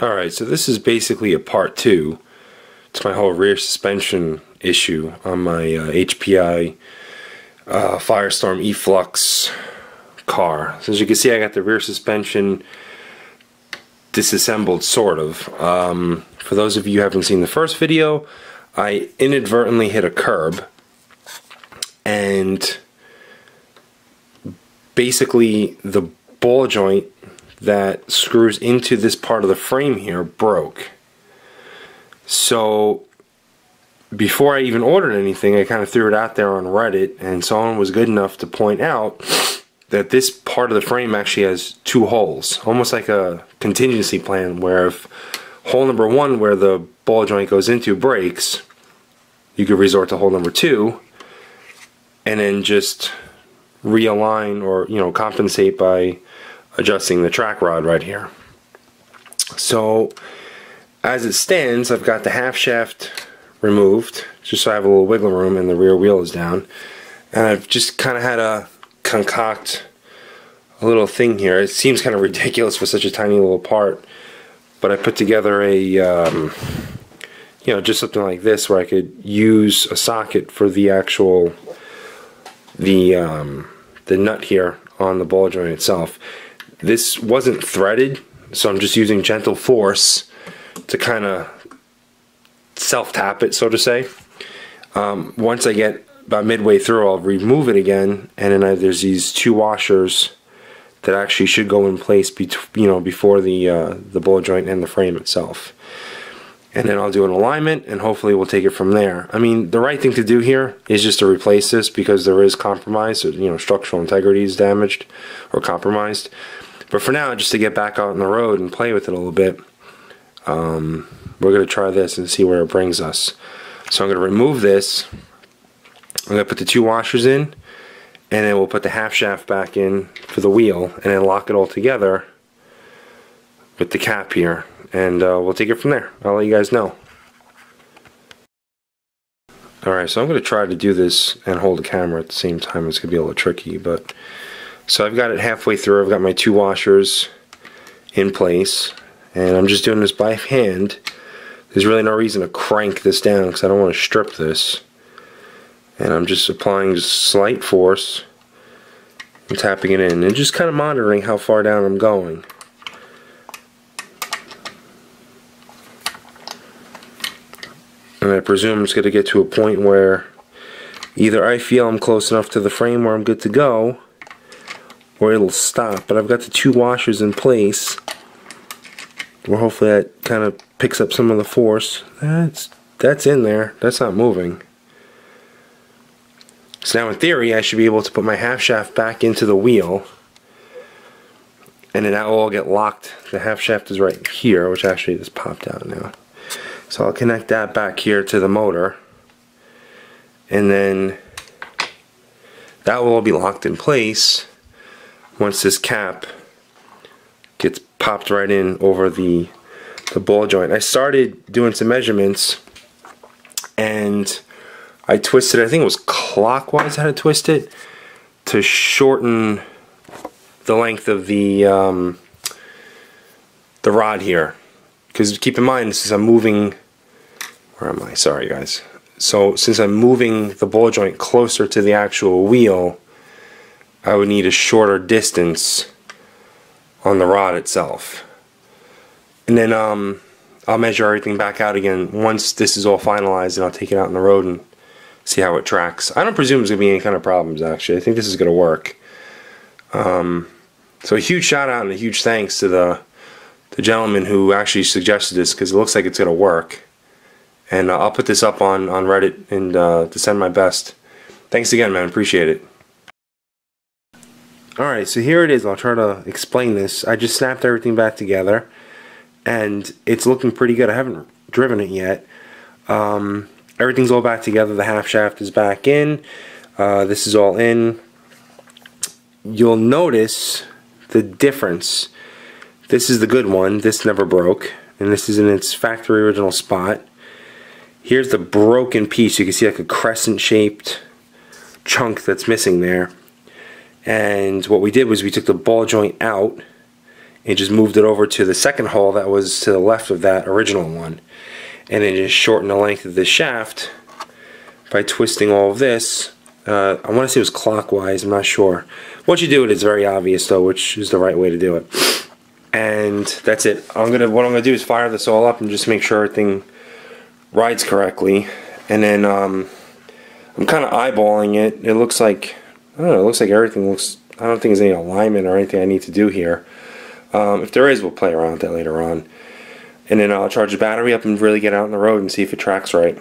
Alright, so this is basically a part 2 to my whole rear suspension issue on my HPI Firestorm E Flux car. So as you can see, I got the rear suspension disassembled, sort of. For those of you who haven't seen the first video, I inadvertently hit a curb and basically the ball joint that screws into this part of the frame here broke. So before I even ordered anything, I kind of threw it out there on Reddit, and someone was good enough to point out that this part of the frame actually has 2 holes, almost like a contingency plan, where if hole number 1, where the ball joint goes into, breaks, you could resort to hole number 2 and then just realign or compensate by adjusting the track rod right here. So as it stands, I've got the half shaft removed just so I have a little wiggle room and the rear wheel is down, and I've just kind of had to concoct a little thing here. It seems kind of ridiculous for such a tiny little part, but I put together a just something like this where I could use a socket for the actual the nut here on the ball joint itself. This wasn't threaded, so I'm just using gentle force to kind of self-tap it, so to say. Once I get about midway through, I'll remove it again, and then there's these 2 washers that actually should go in place before the ball joint and the frame itself. And then I'll do an alignment, and hopefully we'll take it from there. I mean, the right thing to do here is just to replace this because there is compromise, so, structural integrity is damaged or compromised. But for now, just to get back out on the road and play with it a little bit, we're going to try this and see where it brings us. So I'm going to remove this. I'm going to put the 2 washers in, and then we'll put the half shaft back in for the wheel, and then lock it all together with the cap here, and we'll take it from there. I'll let you guys know. Alright, so I'm going to try to do this and hold the camera at the same time. It's going to be a little tricky, but so I've got it halfway through. I've got my 2 washers in place, and I'm just doing this by hand. There's really no reason to crank this down because I don't want to strip this. And I'm just applying just slight force and tapping it in and just kind of monitoring how far down I'm going. And I presume it's going to get to a point where either I feel I'm close enough to the frame where I'm good to go, or it'll stop. But I've got the 2 washers in place where hopefully that kind of picks up some of the force. That's in there. That's not moving. So now in theory I should be able to put my half shaft back into the wheel, and then that will all get locked. The half shaft is right here, which actually just popped out now. So I'll connect that back here to the motor, and then that will all be locked in place once this cap gets popped right in over the ball joint. I started doing some measurements, and I twisted, I think it was clockwise how to twist it, to shorten the length of the rod here. Because keep in mind, since I'm moving, where am I? Sorry guys. So since I'm moving the ball joint closer to the actual wheel, I would need a shorter distance on the rod itself. And then I'll measure everything back out again once this is all finalized, and I'll take it out on the road and see how it tracks. I don't presume there's going to be any kind of problems, actually. I think this is going to work. So a huge shout out and a huge thanks to the gentleman who actually suggested this, because it looks like it's going to work. And I'll put this up on Reddit and to send my best. Thanks again, man. Appreciate it. Alright, so here it is. I'll try to explain this. I just snapped everything back together, and it's looking pretty good. I haven't driven it yet. Everything's all back together. The half shaft is back in. This is all in. You'll notice the difference. This is the good one. This never broke, and this is in its factory original spot. Here's the broken piece. You can see like a crescent shaped chunk that's missing there. And what we did was we took the ball joint out and just moved it over to the second hole that was to the left of that original one, and then just shorten the length of this shaft by twisting all of this. I want to say it was clockwise, I'm not sure. Once you do it, it's very obvious though which is the right way to do it. And that's it. What I'm gonna do is fire this all up and just make sure everything rides correctly. And then I'm kind of eyeballing it. It looks like, I don't know, it looks like everything looks, I don't think there's any alignment or anything I need to do here. If there is, we'll play around with that later on. And then I'll charge the battery up and really get out on the road and see if it tracks right.